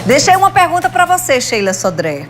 Deixei uma pergunta para você, Sheila Sodré.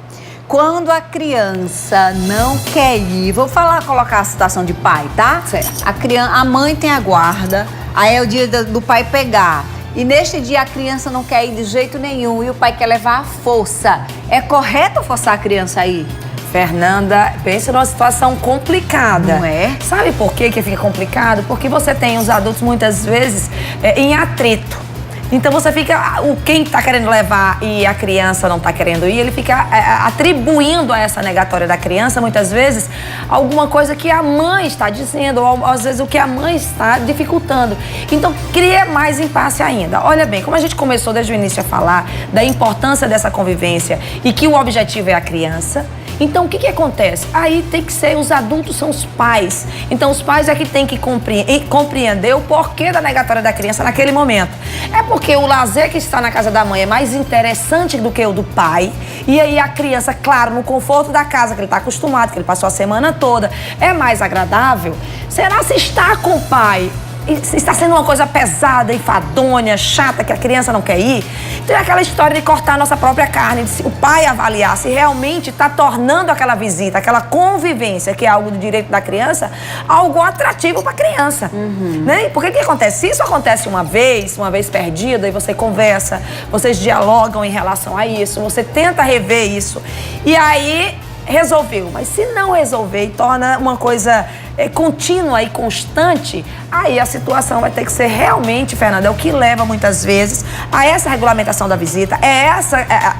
Quando a criança não quer ir, vou colocar a situação de pai, tá? Certo. A mãe tem a guarda, aí é o dia do pai pegar. E neste dia a criança não quer ir de jeito nenhum e o pai quer levar à força. É correto forçar a criança a ir? Fernanda, pensa numa situação complicada. Não é? Sabe por que fica complicado? Porque você tem os adultos muitas vezes em atrito. Então você fica, quem está querendo levar e a criança não está querendo ir, ele fica atribuindo a essa negatória da criança, muitas vezes, alguma coisa que a mãe está dizendo, ou às vezes o que a mãe está dificultando. Então cria mais impasse ainda. Olha bem, como a gente começou desde o início a falar da importância dessa convivência e que o objetivo é a criança, então o que acontece? Aí tem que ser, os adultos são os pais. Então os pais é que tem que compreender o porquê da negatória da criança naquele momento. É porque o lazer que está na casa da mãe é mais interessante do que o do pai. E aí a criança, claro, no conforto da casa que ele está acostumado, que ele passou a semana toda, é mais agradável. Será se estar com o pai está sendo uma coisa pesada, enfadonha, chata, que a criança não quer ir? Então é aquela história de cortar a nossa própria carne, de o pai avaliar se realmente está tornando aquela visita, aquela convivência, que é algo do direito da criança, algo atrativo para a criança. Né? Porque o que acontece? Se isso acontece uma vez perdida, e você conversa, vocês dialogam em relação a isso, você tenta rever isso, e aí resolveu. Mas se não resolver e torna uma coisa contínua e constante, aí a situação vai ter que ser realmente, Fernanda, é o que leva muitas vezes a essa regulamentação da visita, é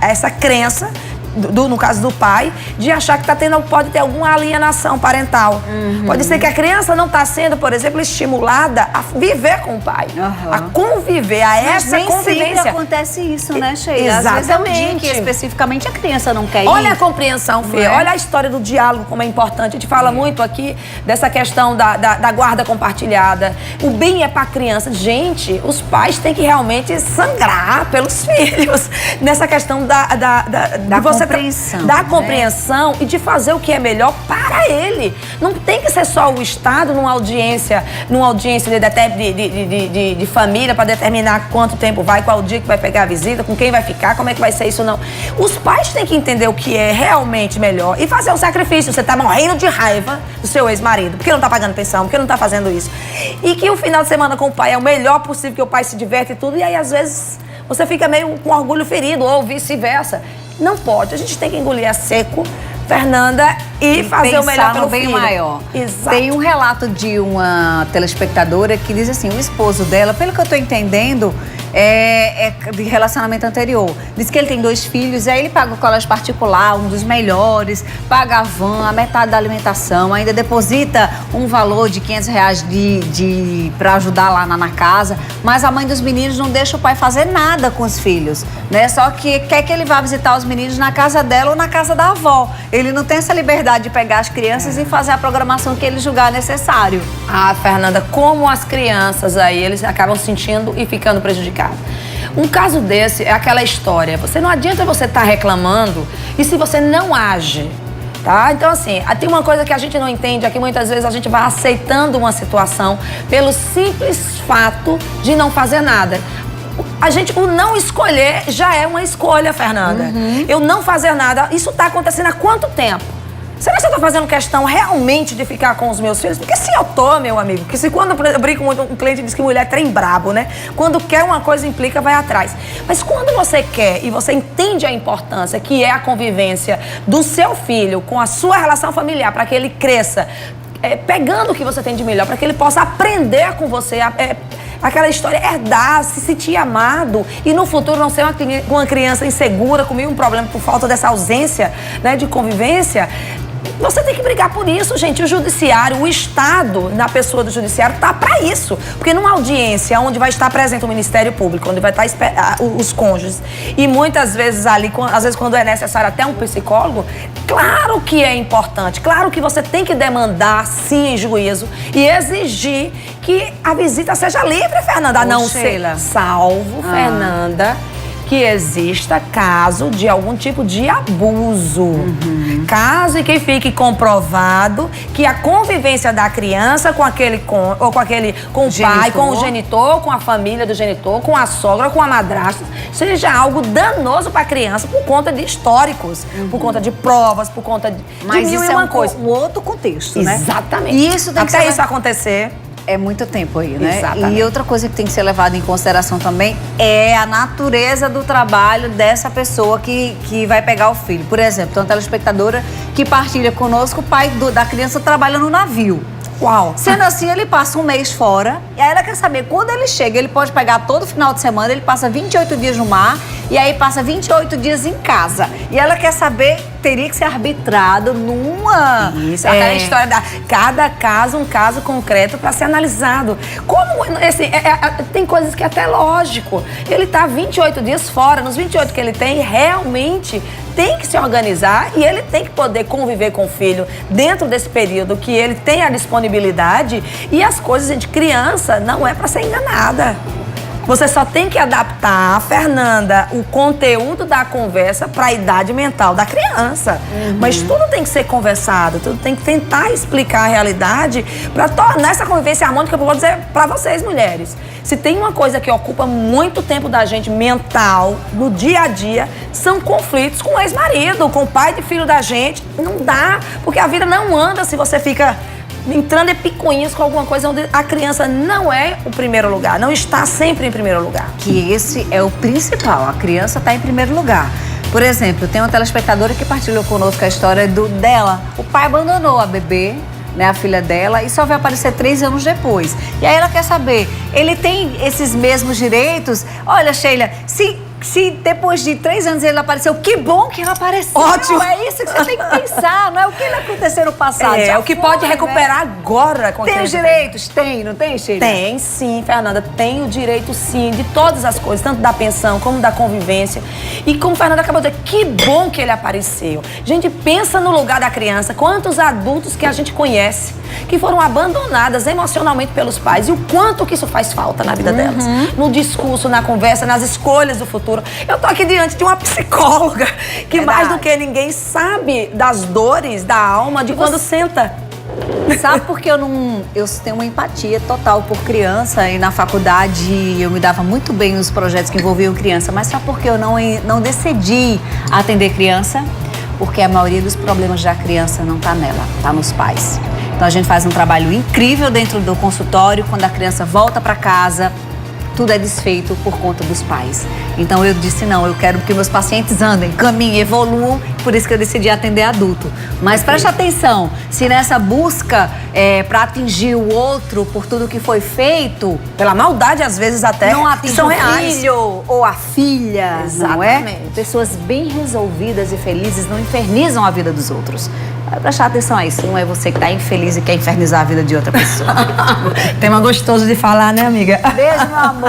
essa crença, no caso do pai, de achar que pode ter alguma alienação parental. Pode ser que a criança não está sendo, por exemplo, estimulada a viver com o pai, a conviver, essa convivência. Sempre acontece isso, né, Sheila? Exatamente. Às vezes é um dia que especificamente a criança não quer ir. Olha a compreensão, Fê. Olha a história do diálogo, como é importante. A gente fala muito aqui dessa questão da guarda compartilhada. O bem é para a criança. Gente, os pais têm que realmente sangrar pelos filhos nessa questão da compreensão e de fazer o que é melhor para ele. Não tem que ser só o Estado numa audiência de família para determinar quanto tempo vai, qual o dia que vai pegar a visita, com quem vai ficar, como é que vai ser isso, não. Os pais têm que entender o que é realmente melhor e fazer o sacrifício. Você tá morrendo de raiva do seu ex-marido, porque não tá pagando pensão, porque não tá fazendo isso. E que o final de semana com o pai é o melhor possível, que o pai se diverte e tudo, e aí às vezes você fica meio com orgulho ferido, ou vice-versa. Não pode, a gente tem que engolir a seco, Fernanda, e fazer o melhor pelo bem filho. maior. Exato. Tem um relato de uma telespectadora que diz assim, o esposo dela, pelo que eu tô entendendo, é de relacionamento anterior. Diz que ele tem 2 filhos, aí ele paga o colégio particular, um dos melhores, paga a van, a metade da alimentação, ainda deposita um valor de R$500 para ajudar lá na casa, mas a mãe dos meninos não deixa o pai fazer nada com os filhos, né? Só que quer que ele vá visitar os meninos na casa dela ou na casa da avó. Ele não tem essa liberdade de pegar as crianças e fazer a programação que ele julgar necessário. Ah, Fernanda, como as crianças aí, eles acabam sentindo e ficando prejudicados. Um caso desse é aquela história, não adianta você estar reclamando e se você não age, tá? Então assim, tem uma coisa que a gente não entende, é que muitas vezes a gente vai aceitando uma situação pelo simples fato de não fazer nada. O não escolher já é uma escolha, Fernanda. Eu não fazer nada, isso tá acontecendo há quanto tempo? Será que eu tô fazendo questão realmente de ficar com os meus filhos? Porque se eu tô, meu amigo, que se quando eu brinco muito, um cliente diz que mulher é trem brabo, né? Quando quer uma coisa, implica, vai atrás. Mas quando você quer e você entende a importância que é a convivência do seu filho com a sua relação familiar, para que ele cresça, pegando o que você tem de melhor, para que ele possa aprender com você, aquela história, herdar, se sentir amado e no futuro não ser uma criança insegura, com um problema por falta dessa ausência, né, de convivência. Você tem que brigar por isso, gente. O judiciário, o Estado, na pessoa do judiciário, tá para isso. Porque numa audiência onde vai estar presente o Ministério Público, onde vai estar os cônjuges, e muitas vezes ali, às vezes quando é necessário até um psicólogo, claro que é importante, claro que você tem que demandar, sim, em juízo, e exigir que a visita seja livre, Fernanda, a não ser salvo, Fernanda, que exista caso de algum tipo de abuso. Caso em que fique comprovado que a convivência da criança com o pai, com o genitor, com a família do genitor, com a sogra, com a madrasta, seja algo danoso para a criança por conta de históricos, por conta de provas, por conta de Mas mil isso e uma coisa. um outro contexto, né? Exatamente. E isso tem que Até ser isso acontecer. É muito tempo aí, né? Exatamente. E outra coisa que tem que ser levada em consideração também é a natureza do trabalho dessa pessoa que vai pegar o filho. Por exemplo, tem uma telespectadora que partilha conosco, o pai da criança trabalha no navio. Uau! Sendo assim, ele passa um mês fora e aí ela quer saber, quando ele chega, ele pode pegar todo final de semana, ele passa 28 dias no mar e aí passa 28 dias em casa. E ela quer saber, teria que ser arbitrado numa... Isso, aquela história da cada caso, um caso concreto para ser analisado. Como, assim, tem coisas que é até lógico. Ele tá 28 dias fora, nos 28 que ele tem, realmente tem que se organizar e ele tem que poder conviver com o filho dentro desse período que ele tem a disponibilidade. E as coisas, gente, criança não é para ser enganada. Você só tem que adaptar, Fernanda, o conteúdo da conversa para a idade mental da criança. Mas tudo tem que ser conversado, tudo tem que tentar explicar a realidade para tornar essa convivência harmônica. Eu vou dizer para vocês, mulheres, se tem uma coisa que ocupa muito tempo da gente mental, no dia a dia, são conflitos com o ex-marido, com o pai de filho da gente. Não dá, porque a vida não anda se você fica entrando em picuinhas com alguma coisa onde a criança não é o primeiro lugar, não está sempre em primeiro lugar. Que esse é o principal, a criança está em primeiro lugar. Por exemplo, tem uma telespectadora que partilhou conosco a história dela. O pai abandonou a bebê, né, a filha dela, e só vai aparecer 3 anos depois. E aí ela quer saber, ele tem esses mesmos direitos? Olha, Sheila, se depois de 3 anos ele apareceu, que bom que ele apareceu. Ótimo. É isso que você tem que pensar, não é o que ele aconteceu no passado. É o que pode recuperar agora. Tem os direitos? Tem, não tem, Sheila? Tem sim, Fernanda, tem o direito sim de todas as coisas, tanto da pensão como da convivência. E como a Fernanda acabou de dizer, que bom que ele apareceu. Gente, pensa no lugar da criança, quantos adultos que a gente conhece que foram abandonadas emocionalmente pelos pais e o quanto que isso faz falta na vida delas. No discurso, na conversa, nas escolhas do futuro. Eu tô aqui diante de uma psicóloga que mais do que ninguém sabe das dores da alma de quando senta. Sabe por que eu tenho uma empatia total por criança e na faculdade eu me dava muito bem nos projetos que envolviam criança, mas sabe por que eu não decidi atender criança? Porque a maioria dos problemas da criança não tá nela, tá nos pais. Então a gente faz um trabalho incrível dentro do consultório, quando a criança volta para casa, tudo é desfeito por conta dos pais. Então eu disse, não, eu quero que meus pacientes andem, caminhem, evoluam, por isso que eu decidi atender adulto. Mas preste atenção, se nessa busca para atingir o outro por tudo que foi feito, pela maldade às vezes até, não atinge são o reais. filho ou a filha, não é? Exatamente. Pessoas bem resolvidas e felizes não infernizam a vida dos outros. Vai prestar atenção a isso, não é você que está infeliz e quer infernizar a vida de outra pessoa. Tema gostoso de falar, né, amiga? Beijo, meu amor.